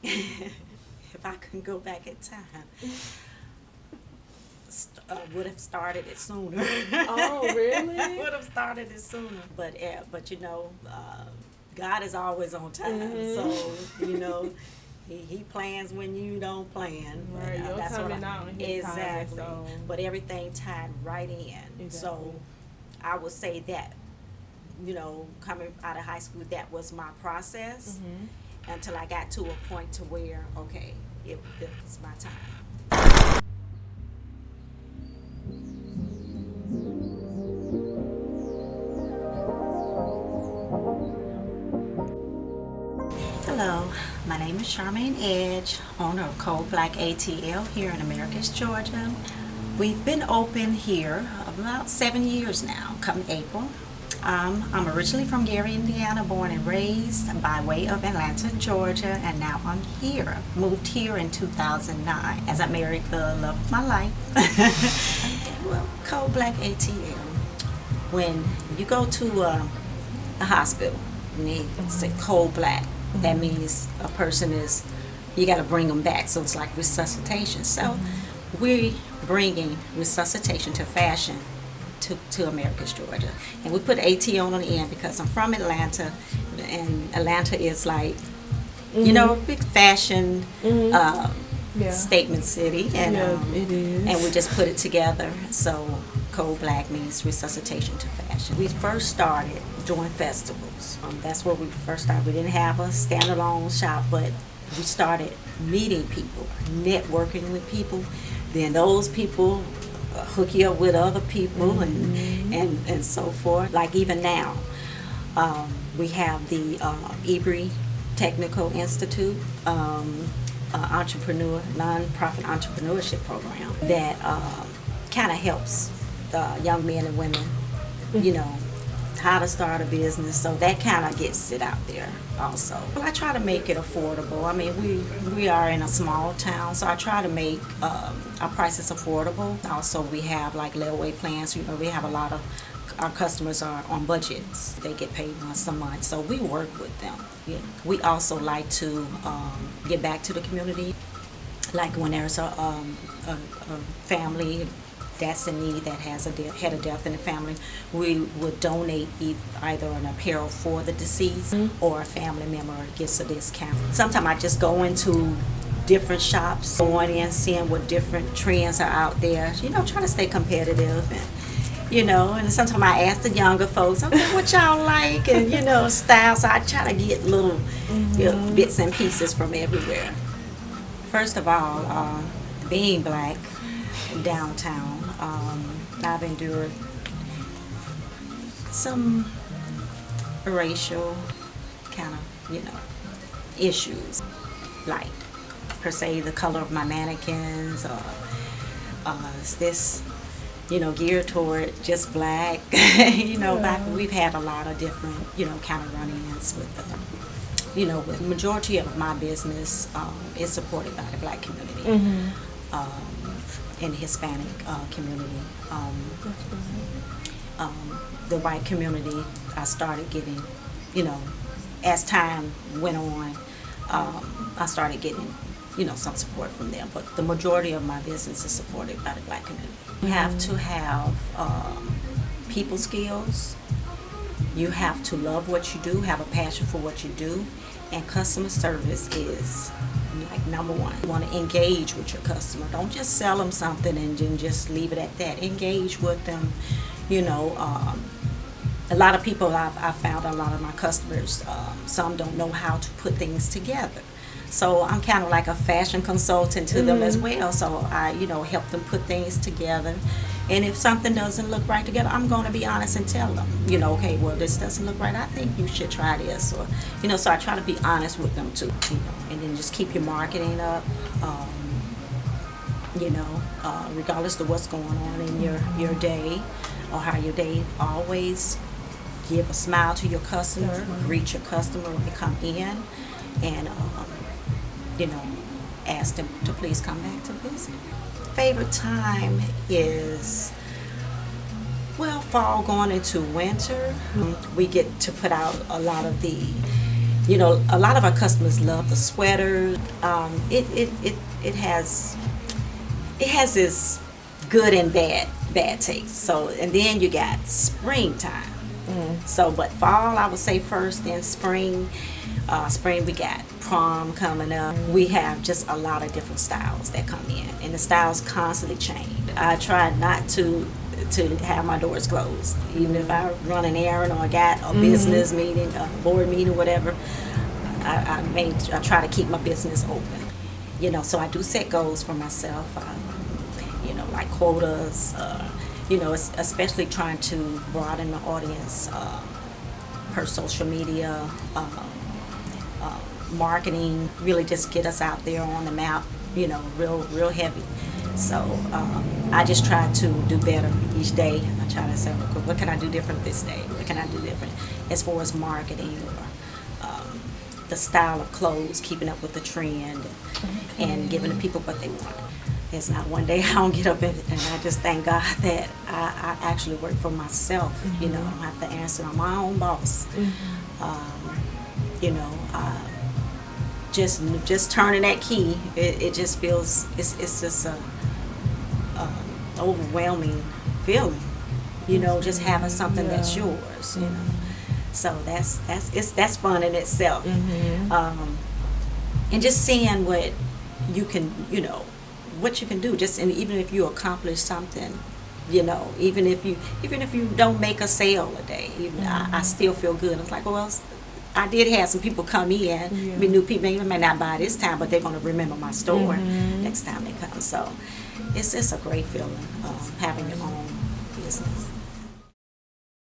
If I could go back in time, would have started it sooner. Oh, really? Would have started it sooner. But God is always on time. So He plans when you don't plan. Right, your That's time what and not on his time. exactly. So But everything tied right in. exactly. So I would say that coming out of high school, that was my process until I got to a point to where okay, it was my time. Hello, my name is Charmaine Edge, owner of Cold Black ATL here in Americus, Georgia. We've been open here about 7 years now, come April. I'm originally from Gary, Indiana, born and raised by way of Atlanta, Georgia, and now I'm here. Moved here in 2009 as I married the love of my life. Well, Cold Black ATL. When you go to a hospital and they say cold black, that means a person you got to bring them back. So it's like resuscitation. So we're bringing resuscitation to fashion to Americus, Georgia. And we put AT on the end because I'm from Atlanta, and Atlanta is like, big fashion statement city. And, it is. and we just put it together. So Cold Black means resuscitation to fashion. We first started doing festivals. That's where we first started. We didn't have a standalone shop, but we started meeting people, networking with people. Then those people hook you up with other people and so forth. Like even now, we have the Ebry Technical Institute nonprofit entrepreneurship program that kind of helps young men and women, how to start a business. So that kind of gets it out there also. I try to make it affordable. I mean, we are in a small town, so I try to make our prices affordable. Also, we have like layaway plans. We have a lot of our customers are on budgets. They get paid once a month, so we work with them. Yeah. We also like to get back to the community. Like when there's a family that's in need that has had a death in the family, we would donate either an apparel for the deceased or a family member gets a discount. Sometimes I just go into different shops, going in, seeing what different trends are out there, trying to stay competitive. And sometimes I ask the younger folks, okay, what y'all like, and style. So I try to get little bits and pieces from everywhere. First of all, being black downtown, I've endured some racial kind of issues, like per se the color of my mannequins, or is this geared toward just black. Back we've had a lot of different kind of run-ins with with the majority of my business is supported by the black community. In the Hispanic community. The white community, I started getting, as time went on, I started getting, some support from them. But the majority of my business is supported by the black community. You have to have people skills. You have to love what you do, have a passion for what you do, and customer service is like number one. You want to engage with your customer. Don't just sell them something and then just leave it at that. Engage with them. A lot of people I've found, a lot of my customers, some don't know how to put things together. So I'm kind of like a fashion consultant to them as well. So I, help them put things together. And if something doesn't look right together, I'm going to be honest and tell them, okay, well, this doesn't look right. I think you should try this. Or, so I try to be honest with them too, and then just keep your marketing up, regardless of what's going on in your day or how your day, always give a smile to your customer, greet your customer when they come in, and, ask them to please come back to visit. Favorite time is, fall going into winter. We get to put out a lot of the You know, a lot of our customers love the sweaters. It has this good and bad taste. So, and then you got springtime. So, but fall, I would say first, then spring. Spring, we got prom coming up. We have just a lot of different styles that come in, and the styles constantly change. I try not to have my doors closed, even if I run an errand or I got a business meeting, a board meeting, whatever. I try to keep my business open. You know, so I do set goals for myself. You know, like quotas. You know, especially trying to broaden the audience per social media. Marketing, really just get us out there on the map, you know, real heavy. So I just try to do better each day. I try to say, what can I do different this day? What can I do different as far as marketing or the style of clothes, keeping up with the trend, and giving the people what they want. It's not one day I don't get up and I just thank God that I actually work for myself. You know, I don't have to answer. I'm my own boss. You know, just turning that key, it just feels it's just a overwhelming feeling. You know, just having something that's yours. You know, so that's fun in itself. And just seeing what you can, you know, what you can do. Just, and even if you accomplish something, you know, even if you don't make a sale a day, I still feel good. It's like, well, I did have some people come in. We knew people they may not buy this time, but they're going to remember my store next time they come. So it's a great feeling having your own business.